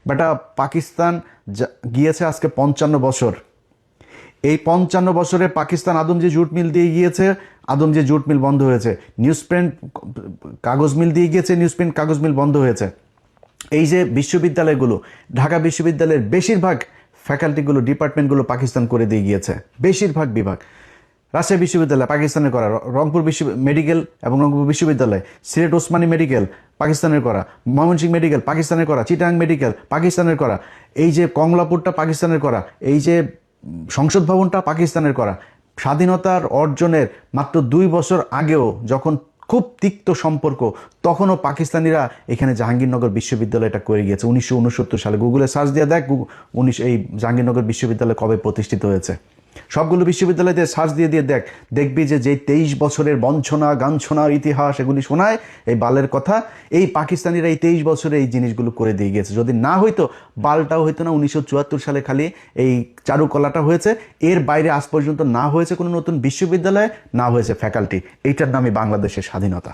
বেটা পাকিস্তান গিয়েছে আজকে 55 বছর। এই 55 বছরে পাকিস্তান আদমজি জুট মিল দিয়ে গিয়েছে, আদমজি জুট মিল বন্ধ হয়েছে। নিউজ প্রিন্ট কাগজ মিল দিয়ে গিয়েছে, নিউজ প্রিন্ট কাগজ মিল বন্ধ হয়েছে। এই যে বিশ্ববিদ্যালয়গুলো, ঢাকা বিশ্ববিদ্যালয়ের বেশিরভাগ ফ্যাকাল্টিগুলো, ডিপার্টমেন্টগুলো পাকিস্তান করে দিয়ে গিয়েছে, বেশিরভাগ বিভাগ। রাজশাহী বিশ্ববিদ্যালয় পাকিস্তানের করা, রংপুর মেডিকেল এবং রংপুর বিশ্ববিদ্যালয়, সিলেট ওসমানী মেডিকেল পাকিস্তানের করা, ময়মনসিংহ মেডিকেল পাকিস্তানের করা, চিটাং মেডিকেল পাকিস্তানের করা, এই যে কমলাপুরটা পাকিস্তানের করা, এই যে সংসদ ভবনটা পাকিস্তানের করা। স্বাধীনতার অর্জনের মাত্র 2 বছর আগেও যখন খুব তিক্ত সম্পর্ক, তখনও পাকিস্তানিরা এখানে জাহাঙ্গীরনগর বিশ্ববিদ্যালয়টা করে গিয়েছে 1969 সালে। গুগলে সার্চ দিয়ে দেখ এই জাহাঙ্গীরনগর বিশ্ববিদ্যালয় কবে প্রতিষ্ঠিত হয়েছে। সবগুলো বিশ্ববিদ্যালয়তে সার্চ দিয়ে দেখ, দেখবি যে 23 বছরের বঞ্চনা গাঞ্ছনার ইতিহাস এগুলি শোনায়, এই বালের কথা। এই পাকিস্তানিরা এই 23 বছরে এই জিনিসগুলো করে দিয়ে গিয়েছে। যদি না হইতো, বালটাও হইতো না। 1974 সালে খালি এই চারুকলাটা হয়েছে, এর বাইরে আজ পর্যন্ত না হয়েছে কোনো নতুন বিশ্ববিদ্যালয়, না হয়েছে ফ্যাকাল্টি। এইটার নামই বাংলাদেশের স্বাধীনতা।